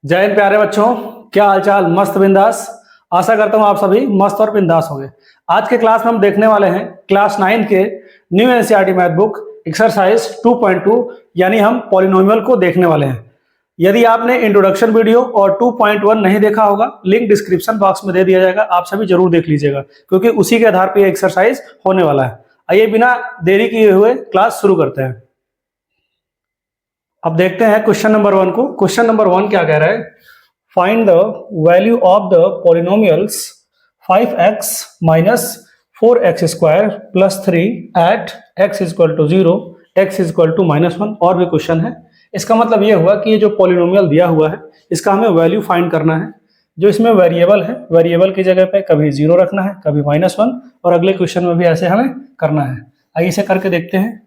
जय हिंद प्यारे बच्चों। क्या हालचाल? मस्त बिंदास। आशा करता हूँ आप सभी मस्त और बिंदास होंगे। आज के क्लास में हम देखने वाले हैं क्लास 9 के new NCERT math book exercise 2.2 यानी हम पॉलिनोमियल को देखने वाले हैं। यदि आपने इंट्रोडक्शन वीडियो और 2.1 नहीं देखा होगा, लिंक डिस्क्रिप्शन बॉक्स में दे दिया जाएगा, आप सभी जरूर देख लीजिएगा क्योंकि उसी के आधार पर यह एक्सरसाइज होने वाला है। आइए बिना देरी किए हुए क्लास शुरू करते हैं। अब देखते हैं क्वेश्चन नंबर 1 को। क्वेश्चन नंबर 1 क्या कह रहा है? Find the value of the polynomials 5x minus 4x square plus 3 at x equal to 0, x equal to -1। और भी क्वेश्चन है। इसका मतलब ये हुआ कि ये जो पॉलिनोमियल दिया हुआ है इसका हमें वैल्यू फाइंड करना है। जो इसमें वेरिएबल है, वेरिएबल की जगह पे कभी 0 रखना है, कभी -1, और अगले क्वेश्चन में भी ऐसे हमें करना है। आइए इसे करके देखते हैं।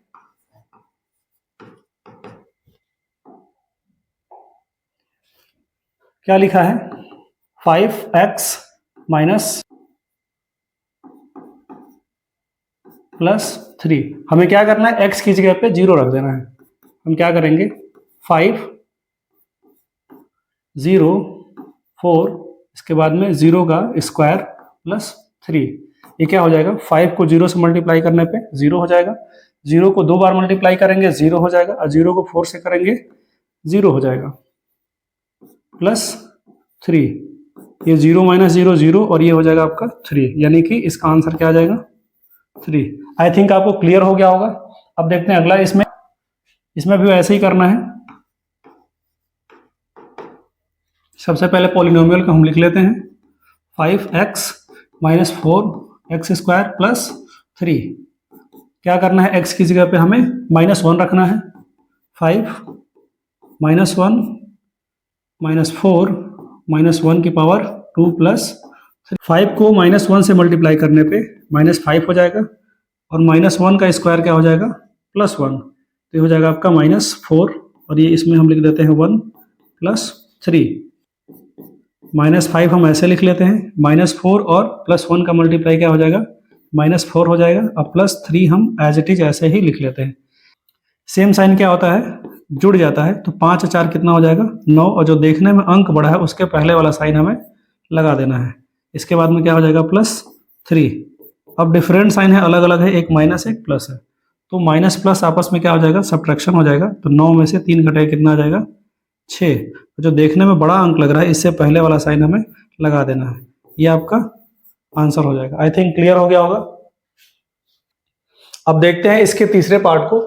क्या लिखा है? 5x minus plus 3। हमें क्या करना है? x की जगह पे 0 रख देना है। हम क्या करेंगे? 5 0 4, इसके बाद में 0 का स्क्वायर प्लस 3। ये क्या हो जाएगा? 5 को 0 से मल्टीप्लाई करने पे 0 हो जाएगा, 0 को 2 बार मल्टीप्लाई करेंगे 0 हो जाएगा, और 0 को 4 से करेंगे 0 हो जाएगा, प्लस 3। ये 0 माइनस 0 0, और ये हो जाएगा आपका 3, यानी कि इसका आंसर क्या आ जाएगा? 3। आई थिंक आपको क्लियर हो गया होगा। अब देखते हैं अगला। इसमें भी ऐसे ही करना है। सबसे पहले पॉलिनोमियल को हम लिख लेते हैं। 5x minus 4x square plus 3। क्या करना है? x की जगह पे हमें -1 रखना है। 5 -1 -4 -1 की पावर 2 प्लस 5 को -1 से मल्टीप्लाई करने पे -5 हो जाएगा, और -1 का स्क्वायर क्या हो जाएगा? +1। तो ये हो जाएगा आपका -4, और ये इसमें हम लिख देते हैं 1 प्लस 3। -5 हम ऐसे लिख लेते हैं, -4 और +1 का मल्टीप्लाई क्या हो जाएगा? -4 हो जाएगा, और +3 हम एज इट इज ऐसे ही लिख लेते हैं। सेम साइन क्या होता है? जुड़ जाता है। तो 5 और 4 कितना हो जाएगा? 9, और जो देखने में अंक बढ़ा है उसके पहले वाला साइन हमें लगा देना है। इसके बाद में क्या हो जाएगा? +3। अब डिफरेंट साइन है, अलग अलग है, एक माइनस एक प्लस है, तो माइनस प्लस आपस में क्या हो जाएगा? सब्ट्रैक्शन हो जाएगा। तो 9 में से 3 घटाए कितना आ जाएगा? 6। तो जो देखने में बड़ा अंक लग रहा है इससे पहले वाला साइन हमें लगा देना है। ये आपका आंसर हो जाएगा। आई थिंक क्लियर हो गया होगा। अब देखते हैं इसके तीसरे पार्ट को।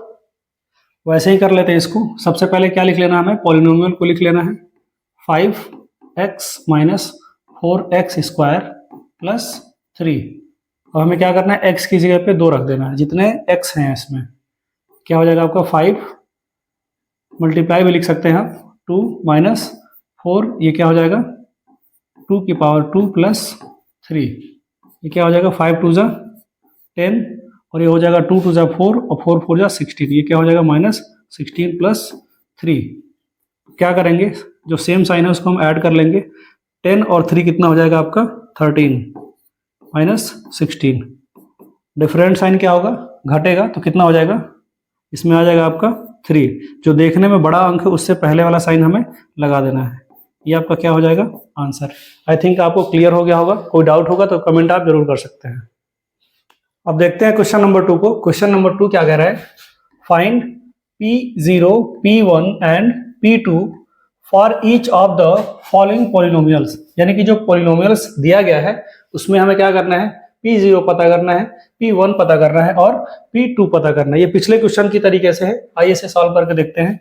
वैसे ही कर लेते हैं इसको। सबसे पहले क्या लिख लेना है? हमें पॉलिनोमियल को लिख लेना है। 5x minus 4x square plus 3। और हमें क्या करना है? x की जगह पे 2 रख देना है, जितने x हैं इसमें। क्या हो जाएगा आपका? 5 मल्टीप्लाई भी लिख सकते हैं आप, 2 माइनस 4, ये क्या हो जाएगा? 2 की पावर 2 प्लस 3। ये क्या हो जाएगा? 5 2 जा 10, और ये हो जाएगा 2 2 जा 4, और 4 4 जा 16। ये क्या हो जाएगा? -16 प्लस 3। क्या करेंगे? जो सेम साइन है उसको हम ऐड कर लेंगे। 10 और 3 कितना हो जाएगा आपका? 13 -16। डिफरेंट साइन क्या होगा? घटेगा, तो कितना हो जाएगा? इसमें आ जाएगा आपका 3। जो देखने में बड़ा अंक है उससे पहले वाला साइन हमें लगा देना है। ये आपका क्या हो जाएगा? आंसर। आई थिंक आपको क्लियर हो गया होगा। कोई डाउट होगा तो कमेंट आप जरूर कर सकते हैं। अब देखते हैं क्वेश्चन नंबर 2 को। क्वेश्चन नंबर 2 क्या कह रहा है? Find P0, P1 and P2 for each of the following polynomials. यानी कि जो पॉलिनोमियल्स दिया गया है उसमें हमें क्या करना है? P0 पता करना है, P1 पता करना है, और P2 पता करना है। ये पिछले क्वेश्चन की तरीके से है। आइए इसे सॉल्व करके देखते हैं।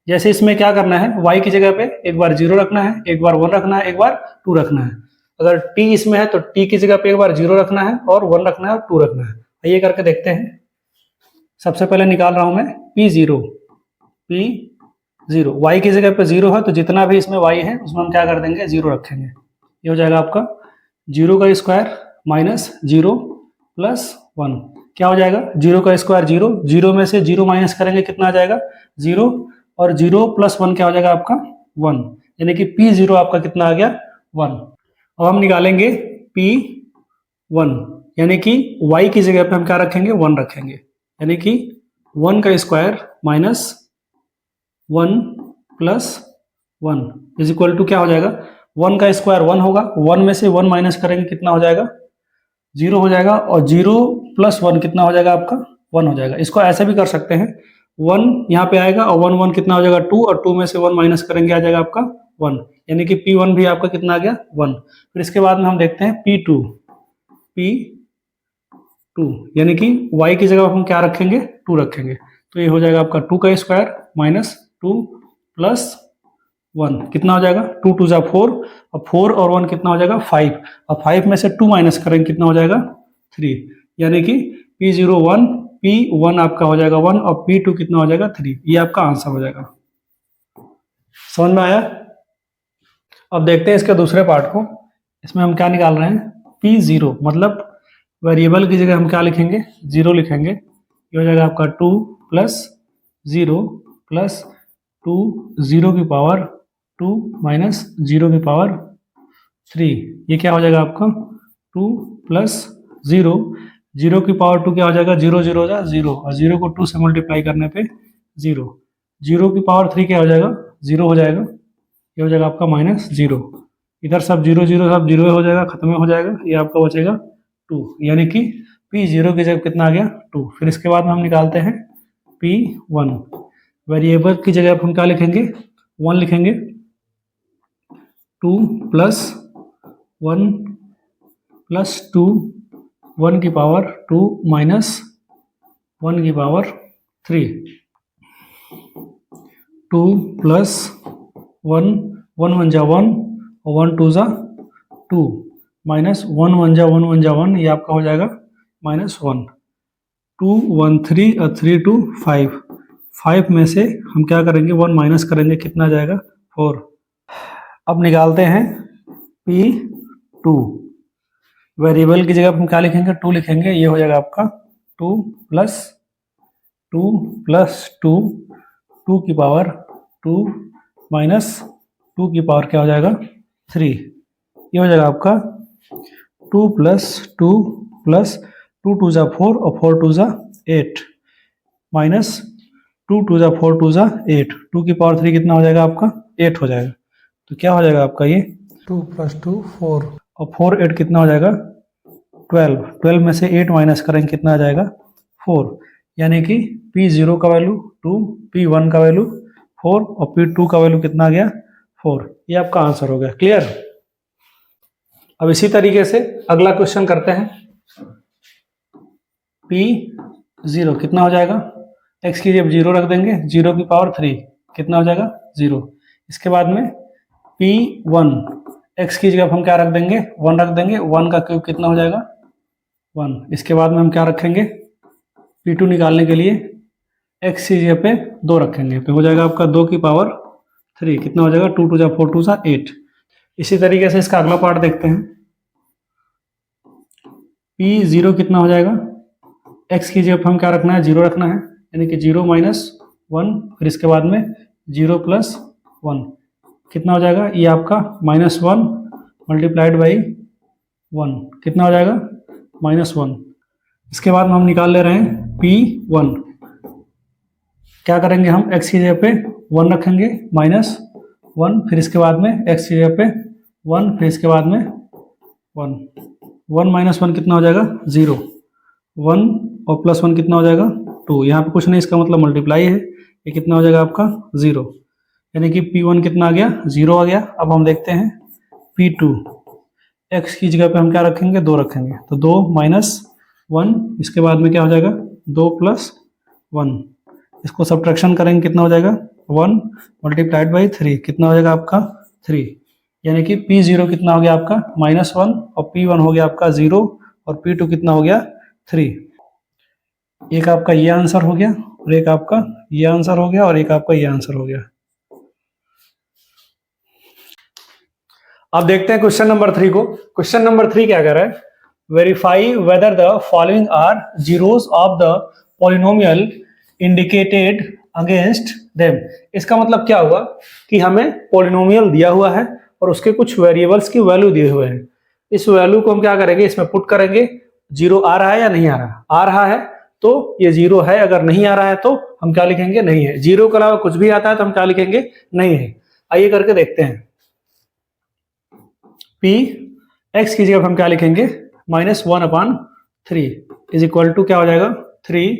जैसे इसमें क्या करना है? y की जगह पे एक बार 0 रखना है, एक बार 1 रखना है, एक बार 2 रखना है। अगर t इसमें है तो t की जगह पे एक बार 0 रखना है, और 1 रखना है, और 2 रखना है। आइए करके देखते हैं। सबसे पहले निकाल रहा हूं मैं P0। y की जगह पे 0 है तो जितना भी इसमें y है उसमें हम क्या कर देंगे? 0 रखेंगे। ये हो जाएगा आपका 0 का स्क्वायर माइनस 0 प्लस 1। क्या हो जाएगा? 0 का स्क्वायर 0, 0 में से 0 माइनस करेंगे कितना आ जाएगा? 0, और 0 प्लस 1 क्या हो जाएगा आपका? 1। यानी कि P0 आपका कितना आ गया? 1। अब हम निकालेंगे P1, यानी कि y की जगह पे हम क्या रखेंगे? 1 रखेंगे। यानी कि 1 का square minus 1 plus 1 is equal to क्या हो जाएगा, 1 का स्क्वायर 1 होगा, 1 में से 1 माइनस करेंगे कितना हो जाएगा, 0 हो जाएगा, और 0 प्लस 1 कितना हो जाएगा आपका, 1 हो जाएगा। इसको ऐसे भी कर सकते हैं, 1 यहाँ पे आएगा और 1 1 कितना हो जाएगा 2, और 2 में से 1 माइनस करेंगे आ जाएगा आपका 1, यानी कि P1 भी आपका कितना आ गया 1। फिर इसके बाद में हम देखते हैं P2 यानी कि y की जगह हम क्या रखेंगे, 2 रखेंगे, तो ये हो जाएगा आपका 2 का स्क्वायर माइनस 2 प्लस 1 कितना हो जाएगा, 2 2 जा 4, और 4 और 1 कितना हो जाएगा 5, और 5 में से 2 माइनस करेंगे कितना हो जाएगा 3, यानी कि P01 P1 आपका हो जाएगा 1 और P2 कितना हो जाएगा 3, ये आपका आंसर हो जाएगा। समझ में आया? अब देखते हैं इसके दूसरे पार्ट को। इसमें हम क्या निकाल रहे हैं, P0 मतलब वेरिएबल की जगह हम क्या लिखेंगे, 0 लिखेंगे। ये हो जाएगा आपका 2 प्लस 0 प्लस 2 0 की पावर 2 माइनस 0 की पावर 3, ये क्या हो जाएगा आपका 2 प्लस 0, 0 की पावर 2 क्या हो जाएगा, 0 0 हो जाएगा 0, और 0 को 2 से मल्टीप्लाई करने पे 0, 0 की पावर 3 क्या हो जाएगा 0 हो जाएगा, ये हो जाएगा आपका माइनस 0, इधर सब 0 0 सब 0 हो जाएगा, खत्म हो जाएगा, ये आपका बचेगा 2, यानी कि P0 की जगह कितना आ गया 2। फिर इसके बाद में हम निकालते हैं P1, वेरिएबल की जगह हम क्या लिखेंगे 1 लिखेंगे, 2 प्लस 1 प्लस 2 1 की पावर 2 माइनस 1 की पावर 3, 2 प्लस 1 1 1 जा 1 और 1 2 जा 2 माइनस 1 1 जा 1 1 जा 1, ये आपका हो जाएगा माइनस 1, 2 1 3 और 3 2 5, 5 में से हम क्या करेंगे 1 माइनस करेंगे कितना आ जाएगा 4। अब निकालते हैं P2, वेरिएबल की जगह हम क्या लिखेंगे 2 लिखेंगे, ये हो जाएगा आपका 2 प्लस 2 प्लस 2 2 की पावर 2 माइनस 2 की पावर क्या हो जाएगा 3, ये हो जाएगा आपका 2 प्लस 2 प्लस 2 2 जा 4 और 4 2 जा 8 माइनस 2 2 जा 4 2 जा 8, 2 की पावर 3 कितना हो जाएगा आपका 8 हो जाएगा, तो क्या हो जाएगा आपका ये 2 प्लस 2 4, और 4 8 कितना हो जाएगा 12, 12 में से 8 माइनस करेंगे कितना आ जाएगा 4, यानी कि P0 का वैल्यू 2, P1 का वैल्यू 4 और P2 का वैल्यू कितना आ गया 4, ये आपका आंसर हो गया। क्लियर? अब इसी तरीके से अगला क्वेश्चन करते हैं। P0 कितना हो जाएगा, x की जब 0 रख देंगे, 0 की पावर 3 कितना हो जाएगा 0। इसके बाद में P1 x की जगह हम क्या रख देंगे 1 रख देंगे, 1 का क्यूब कितना हो जाएगा 1। इसके बाद में हम क्या रखेंगे P2 निकालने के लिए x की जगह पे 2 रखेंगे, तो हो जाएगा आपका 2 की पावर 3 कितना हो जाएगा 2 2 जा 4 2 जा 8। इसी तरीके से इसका अगला पार्ट देखते हैं। P0 कितना हो जाएगा, x की जगह हम क्या रखना है 0 रखना है, यानी कि 0 माइनस 1, फिर इसके बाद में 0 प्लस 1 कितना हो जाएगा, ये आपका -1 मल्टीप्लाइड बाई 1 कितना हो जाएगा -1। इसके बाद में हम निकाल ले रहे हैं P1, क्या करेंगे हम x की जगह पे 1 रखेंगे -1, फिर इसके बाद में x की जगह पे 1, फिर इसके बाद में 1, 1 माइनस 1 कितना हो जाएगा 0, 1 और प्लस 1 कितना हो जाएगा 2, यहाँ पे कुछ नहीं, इसका मतलब मल्टीप्लाई है, ये कितना हो जाएगा आपका 0, यानी कि P1 कितना आ गया 0 आ गया। अब हम देखते हैं P2, x की जगह पे हम क्या रखेंगे 2 रखेंगे, तो 2 माइनस 1, इसके बाद में क्या हो जाएगा 2 प्लस 1, इसको सब्ट्रैक्शन करेंगे कितना हो जाएगा 1 मल्टीप्लाइड बाई 3 कितना हो जाएगा आपका 3, यानी कि P0 कितना हो गया आपका -1 और P1 हो गया आपका 0 और P2 कितना हो गया 3। एक आपका ये आंसर हो गया और एक आपका ये आंसर हो गया और एक आपका ये आंसर हो गया। अब देखते हैं क्वेश्चन नंबर 3 को। क्वेश्चन नंबर 3 क्या कह रहा है, verify whether the following are zeros of the polynomial indicated against them. इसका मतलब क्या हुआ कि हमें पॉलिनोमियल दिया हुआ है और उसके कुछ वेरिएबल्स की वैल्यू दिए हुए हैं, इस वैल्यू को हम क्या करेंगे इसमें पुट करेंगे, 0 आ रहा है या नहीं आ रहा है तो ये 0 है, अगर नहीं आ रहा है तो हम क्या लिखेंगे नहीं है, 0 के अलावा कुछ भी आता है तो हम क्या लिखेंगे नहीं है। आइए करके देखते हैं। पी एक्स की जगह हम क्या लिखेंगे, -1/3 इज इक्वल टू क्या हो जाएगा, 3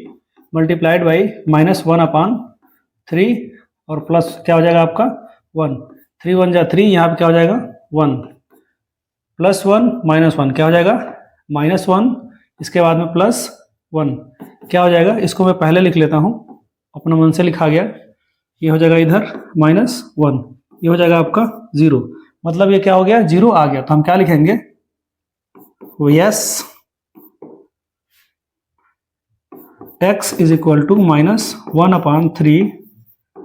मल्टीप्लाइड बाई -1/3 और प्लस क्या हो जाएगा आपका 1, 3 1 जा 3, यहाँ पे क्या हो जाएगा 1, +1 -1 क्या हो जाएगा -1, इसके बाद में +1 क्या हो जाएगा, इसको मैं पहले लिख लेता हूँ, अपना मन से लिखा गया, ये हो जाएगा इधर -1, ये हो जाएगा आपका 0, मतलब ये क्या हो गया 0 आ गया। तो हम क्या लिखेंगे, yes x is equal to -1/3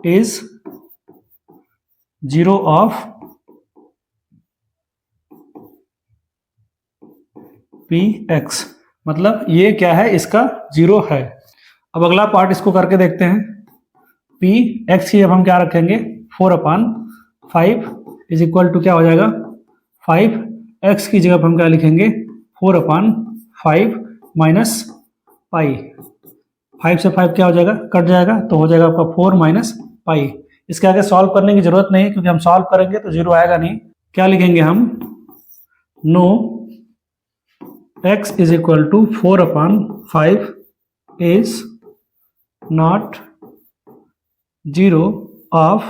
is 0 of px, मतलब ये क्या है, इसका 0 है। अब अगला पार्ट इसको करके देखते हैं। p x की जब हम क्या रखेंगे 4/5 इज इक्वल टू क्या हो जाएगा 5, x की जगह हम क्या लिखेंगे 4/5 माइनस पाई, 5 से 5 क्या हो जाएगा, कट जाएगा, तो हो जाएगा आपका 4 माइनस पाई। इसके आगे सॉल्व करने की जरूरत नहीं, क्योंकि हम सॉल्व करेंगे तो 0 आएगा नहीं। क्या लिखेंगे हम, no x is equal to 4/5 is not 0 of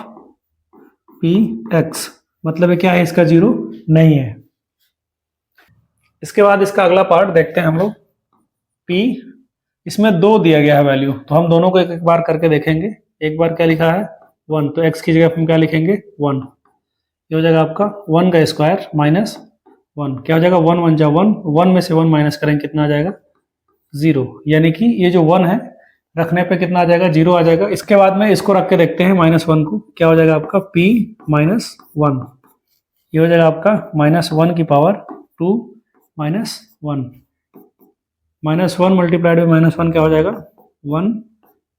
px, मतलब ये क्या है, इसका 0 नहीं है। इसके बाद इसका अगला पार्ट देखते हैं हम लोग। p इसमें 2 दिया गया है वैल्यू, तो हम दोनों को एक एक बार करके देखेंगे। एक बार क्या लिखा है 1, तो x की जगह हम क्या लिखेंगे 1, ये हो जाएगा आपका 1 का स्क्वायर माइनस 1, क्या हो जाएगा 1 1 जा 1, 1 में से 1 माइनस करेंगे कितना आ जाएगा 0, यानी कि ये जो 1 है रखने पे कितना आ जाएगा 0 आ जाएगा। इसके बाद में इसको रख के देखते हैं -1 को, क्या हो जाएगा आपका p -1, ये हो जाएगा आपका -1 की पावर 2 -1, -1 मल्टीप्लाइड बाई -1 क्या हो जाएगा 1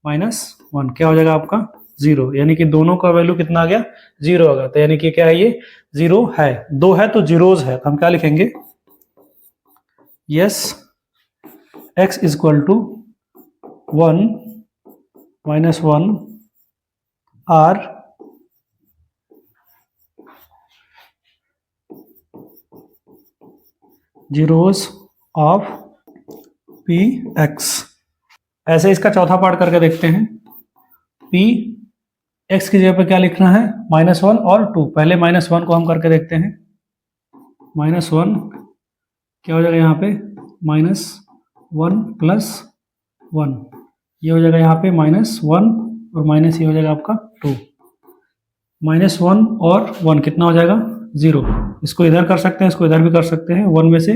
-1, क्या हो जाएगा आपका 0, यानी कि दोनों का वैल्यू कितना आ गया 0 होगा। तो यानी कि क्या है, ये 0 है, 2 है तो जीरोज है, तो हम क्या लिखेंगे, yes x is equal to 1 -1 are zeros of px। ऐसे इसका चौथा पार्ट करके देखते हैं। p x की जगह पे क्या लिखना है -1 और 2, पहले -1 को हम करके देखते हैं। -1 क्या हो जाएगा यहाँ पे -1 + 1, ये हो जाएगा यहाँ पे -1 और माइनस ये हो जाएगा आपका 2, -1 और 1 कितना हो जाएगा 0, इसको इधर कर सकते हैं, इसको इधर भी कर सकते हैं। 1 में से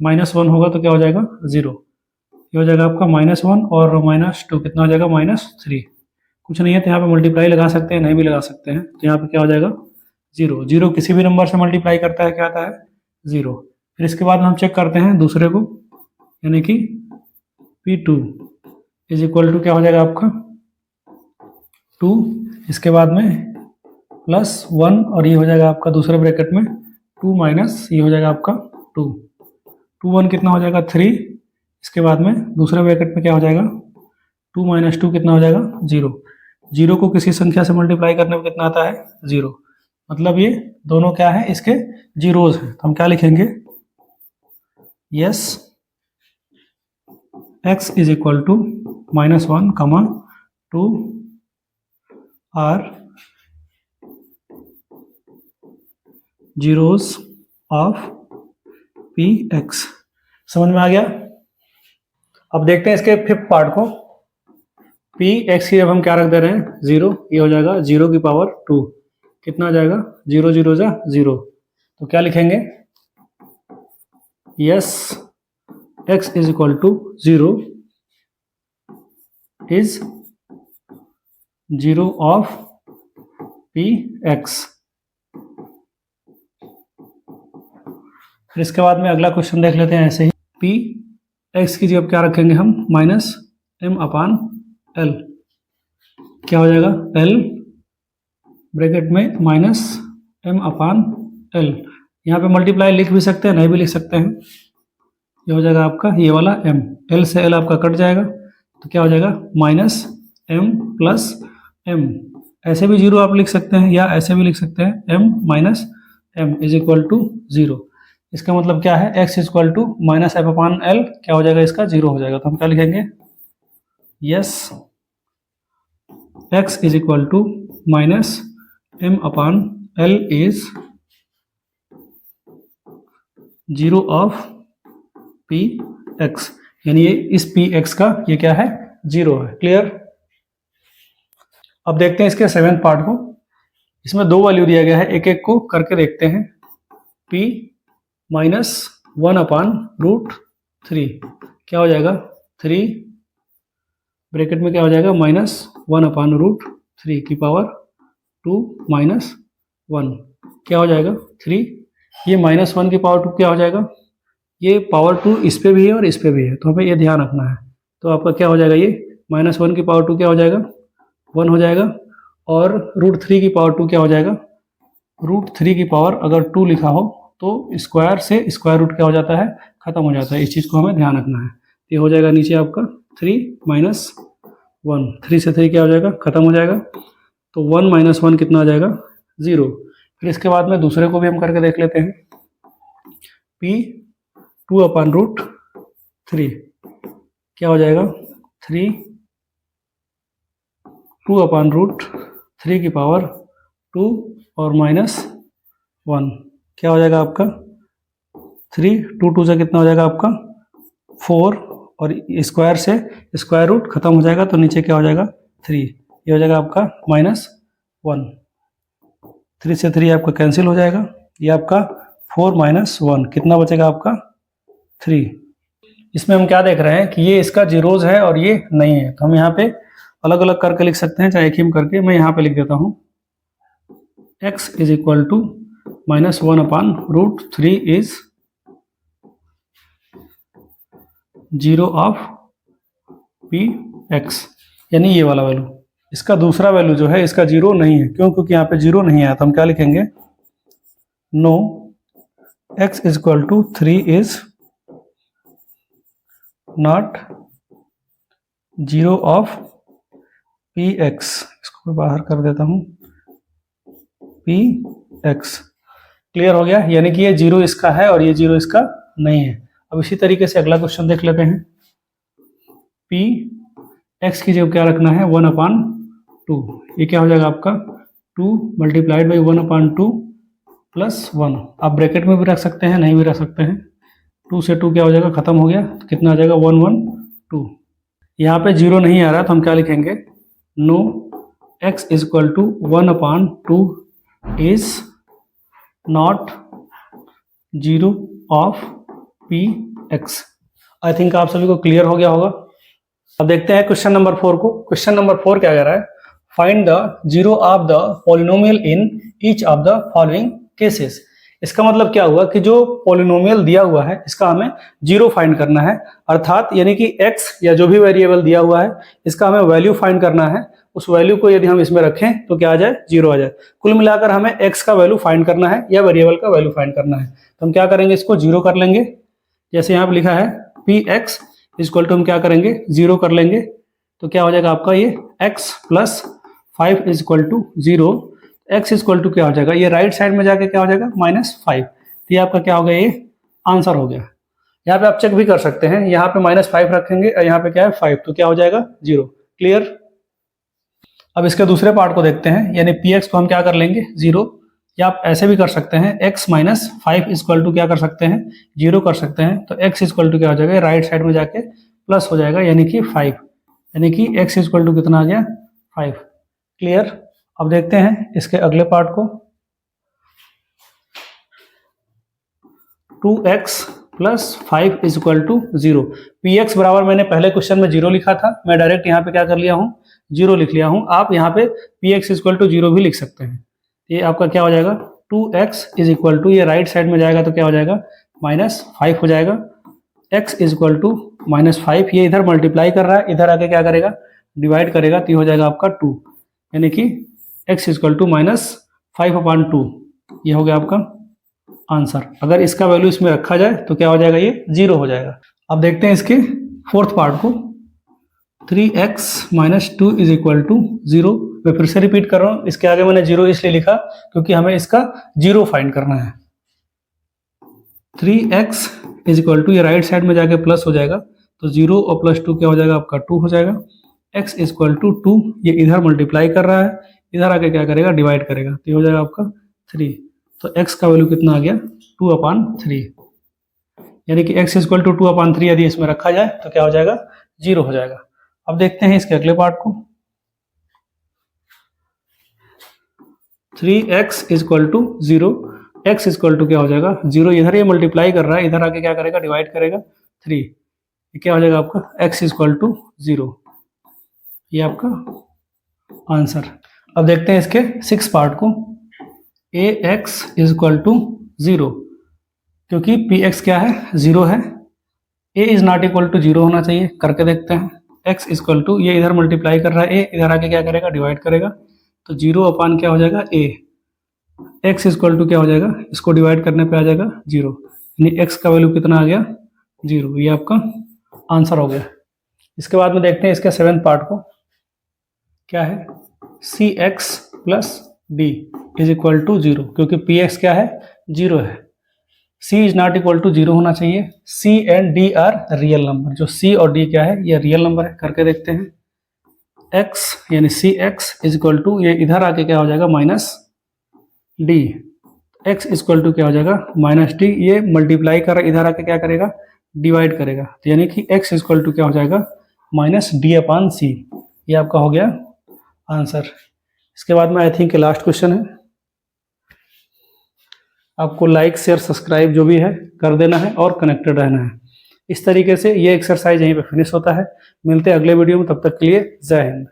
-1 होगा तो क्या हो जाएगा 0, ये हो जाएगा आपका -1 और -2 कितना हो जाएगा -3, कुछ नहीं है तो यहाँ पे मल्टीप्लाई लगा सकते हैं, नहीं भी लगा सकते हैं, तो यहाँ पे क्या हो जाएगा 0, 0 किसी भी नंबर से मल्टीप्लाई करता है क्या आता है 0। फिर इसके बाद हम चेक करते हैं दूसरे को, यानी कि p2 इज इक्वल टू क्या हो जाएगा आपका 2, इसके बाद में +1 और ये हो जाएगा आपका दूसरे ब्रैकेट में 2 माइनस ये हो जाएगा आपका 2, 2 1 कितना हो जाएगा 3, इसके बाद में दूसरे ब्रैकेट में क्या हो जाएगा 2 - 2 कितना हो जाएगा 0, 0 को किसी संख्या से मल्टीप्लाई करने में कितना आता है 0, मतलब ये दोनों क्या है इसके जीरोज हैं। तो हम क्या लिखेंगे, yes x is equal to -1, 2 are zeros of px। समझ में आ गया। अब देखते हैं इसके फिफ्थ पार्ट को। px की जब हम क्या रख दे रहे हैं 0, ये हो जाएगा 0 की पावर 2, कितना आ जाएगा 0 0 जा 0, तो क्या लिखेंगे, yes x is equal to 0 is 0 of px। फिर इसके बाद में अगला क्वेश्चन देख लेते हैं ऐसे ही। px की जगह क्या रखेंगे हम -m/l, क्या हो जाएगा l ब्रैकेट में -m/l, यहाँ पे मल्टीप्लाई लिख भी सकते हैं, नहीं भी लिख सकते हैं, ये हो जाएगा आपका ये वाला m, l से l आपका कट जाएगा तो क्या हो जाएगा -m + m, ऐसे भी 0 आप लिख सकते हैं या ऐसे भी लिख सकते हैं m minus m is equal to 0। इसका मतलब क्या है, x is equal to minus F upon L क्या हो जाएगा, इसका 0 हो जाएगा। तो हम क्या लिखेंगे, yes x is equal to minus m upon L is 0 of P X, यानी ये इस पी एक्स का ये क्या है, 0 है। क्लियर। अब देखते हैं इसके 7th पार्ट को। इसमें 2 वैल्यू दिया गया है, एक एक को करके देखते हैं। p माइनस 1 अपान रूट 3 क्या हो जाएगा, 3 ब्रैकेट में क्या हो जाएगा, माइनस 1 अपान रूट 3 की पावर 2 माइनस 1 क्या हो जाएगा 3। ये माइनस 1 की पावर 2 क्या हो जाएगा, ये पावर 2 इस पे भी है और इस पे भी है, तो हमें ये ध्यान रखना है। तो आपका क्या हो जाएगा, ये माइनस 1 की पावर 2 क्या हो जाएगा, 1 हो जाएगा। और रूट 3 की पावर 2 क्या हो जाएगा, रूट 3 की पावर अगर 2 लिखा हो तो स्क्वायर से स्क्वायर रूट क्या हो जाता है, खत्म हो जाता है। इस चीज़ को हमें ध्यान रखना है। ये हो जाएगा नीचे आपका 3 माइनस 1, 3 से 3 क्या हो जाएगा, खत्म हो जाएगा। तो 1 माइनस 1 कितना आ जाएगा, 0। फिर इसके बाद में दूसरे को भी हम करके देख लेते हैं। p 2 अपान रूट 3 क्या हो जाएगा, 3 2 अपान रूट 3 की पावर 2 और माइनस 1 क्या हो जाएगा आपका 3, 2 से कितना हो जाएगा आपका 4 और स्क्वायर से स्क्वायर रूट खत्म हो जाएगा, तो नीचे क्या हो जाएगा 3, ये हो जाएगा आपका माइनस 1। 3 से 3 आपका कैंसिल हो जाएगा, ये आपका 4 माइनस 1 कितना बचेगा आपका 3। इसमें हम क्या देख रहे हैं कि ये इसका जीरोज है और ये नहीं है, तो हम यहाँ पे अलग अलग करके लिख सकते हैं, चाहे एक ही में करके। मैं यहाँ पे लिख देता हूँ x is equal to minus 1 upon root 3 is 0 of P X, यानी ये वाला वैल्यू। इसका दूसरा वैल्यू जो है इसका 0 नहीं है, क्यों, क्योंकि यहाँ पे 0 नहीं आया। तो हम क्या लिखेंगे, no x is equal to 3 is not 0 of P X. इसको मैं बाहर कर देता हूँ, पी एक्स। क्लियर हो गया, यानी कि ये 0 इसका है और ये 0 इसका नहीं है। अब इसी तरीके से अगला क्वेश्चन देख लेते हैं। पी एक्स की जगह क्या रखना है, 1 अपान 2। ये क्या हो जाएगा आपका 2 मल्टीप्लाइड बाई 1 अपान 2 प्लस 1। आप ब्रैकेट में भी रख सकते हैं, नहीं भी रख सकते हैं। 2 से 2 क्या हो जाएगा, खत्म हो गया, तो कितना आ जाएगा 1 1 2। यहाँ पे 0 नहीं आ रहा, तो हम क्या लिखेंगे, no x is equal to 1 upon 2 is not 0 of P X. I think आप सभी को क्लियर हो गया होगा। अब देखते हैं क्वेश्चन नंबर 4 को। क्वेश्चन नंबर 4 क्या कह रहा है, find the 0 of the polynomial in each of the following cases. इसका मतलब क्या हुआ कि जो पॉलिनोमियल दिया हुआ है इसका हमें 0 फाइंड करना है, अर्थात यानी कि x या जो भी वेरिएबल दिया हुआ है इसका हमें वैल्यू फाइंड करना है। उस वैल्यू को यदि हम इसमें रखें तो क्या आ जाए, 0 आ जाए। कुल मिलाकर हमें x का वैल्यू फाइंड करना है या वेरिएबल का वैल्यू फाइंड करना है। तो हम क्या करेंगे, इसको 0 कर लेंगे। जैसे यहाँ पे लिखा है पी एक्स इक्वल टू हम क्या करेंगे, 0 कर लेंगे। तो क्या हो जाएगा आपका ये x plus 5 is equal to 0। x equal to क्या हो जाएगा, ये राइट साइड में जाके क्या हो जाएगा -5। तो ये आपका क्या हो गया, ये आंसर हो गया। यहाँ पे आप चेक भी कर सकते हैं, यहाँ पे -5 रखेंगे और यहाँ पे क्या है 5, तो क्या हो जाएगा 0। क्लियर। अब इसके दूसरे पार्ट को देखते हैं, यानी px को हम क्या कर लेंगे 0, या आप ऐसे भी कर सकते हैं x माइनस 5 इक्वल टू क्या कर सकते हैं 0 कर सकते हैं। तो x इक्वल टू क्या हो जाएगा, राइट साइड में जाके प्लस हो जाएगा, यानी कि 5, यानी कि x इक्वल टू कितना आ गया 5। क्लियर। अब देखते हैं इसके अगले पार्ट को। 2x plus 5 is equal to 0। P X बराबर मैंने पहले क्वेश्चन में 0 लिखा था, मैं डायरेक्ट यहाँ पे क्या कर लिया हूँ 0 लिख लिया हूँ। आप यहाँ पे पी एक्स इक्वल टू 0 भी लिख सकते हैं। ये आपका क्या हो जाएगा 2x इज इक्वल टू, ये राइट साइड में जाएगा तो क्या हो जाएगा -5 हो जाएगा। x इज इक्वल टू -5, ये इधर मल्टीप्लाई कर रहा है, इधर आके क्या करेगा डिवाइड करेगा, तो ये हो जाएगा आपका 2, यानी कि x इक्वल टू -5/2। ये हो गया आपका आंसर। अगर इसका वैल्यू इसमें रखा जाए तो क्या हो जाएगा, ये 0 हो जाएगा। अब देखते हैं इसके फोर्थ पार्ट को। 3x - 2 is equal to 0। मैं फिर से रिपीट कर रहा हूँ, इसके आगे मैंने 0 इसलिए लिखा क्योंकि हमें इसका 0 फाइंड करना है। 3x इज इक्वल टू, ये राइट साइड में जाके प्लस हो जाएगा, तो 0 और प्लस 2 क्या हो जाएगा आपका 2 हो जाएगा। x इज इक्वल टू 2, ये इधर मल्टीप्लाई कर रहा है, इधर आके क्या करेगा डिवाइड करेगा, तो ये हो जाएगा आपका 3। तो x का वैल्यू कितना आ गया 2/3, यानी कि x इज इक्वल टू 2/3 यदि इसमें रखा जाए तो क्या हो जाएगा 0 हो जाएगा। अब देखते हैं इसके अगले पार्ट को। 3x is equal to 0, x is equal to क्या हो जाएगा 0, इधर ये मल्टीप्लाई कर रहा है, इधर आके क्या करेगा डिवाइड करेगा 3, ये क्या हो जाएगा आपका x इज इक्वल टू 0, ये आपका आंसर। अब देखते हैं इसके 6 पार्ट को। ax इज इक्वल टू 0, क्योंकि px क्या है 0 है, a is not equal to 0 होना चाहिए, करके देखते हैं। x इज इक्वल टू, ये इधर मल्टीप्लाई कर रहा है, a इधर आके क्या करेगा डिवाइड करेगा, तो 0 क्या हो जाएगा a। x is equal to क्या हो जाएगा, इसको डिवाइड करने पे आ जाएगा 0, यानी x का वैल्यू कितना आ गया 0, ये आपका आंसर हो गया। इसके बाद में देखते हैं इसके 7 पार्ट को। क्या है cx plus d is equal to 0, क्योंकि px क्या है 0 है, c is not equal to 0 होना चाहिए, c and d are real number, जो c और d क्या है ये रियल नंबर है, करके देखते हैं। x यानी cx इज इक्वल टू, ये इधर आके क्या हो जाएगा minus d, x is equal to क्या हो जाएगा माइनस d, ये मल्टीप्लाई कर इधर आके क्या करेगा डिवाइड करेगा, तो यानी कि x इज इक्वल टू क्या हो जाएगा माइनस d/c, ये आपका हो गया आंसर। इसके बाद में आई थिंक लास्ट क्वेश्चन है, आपको लाइक शेयर सब्सक्राइब जो भी है कर देना है और कनेक्टेड रहना है। इस तरीके से ये एक्सरसाइज यहीं पे फिनिश होता है। मिलते हैं अगले वीडियो में, तब तक के लिए जय हिंद।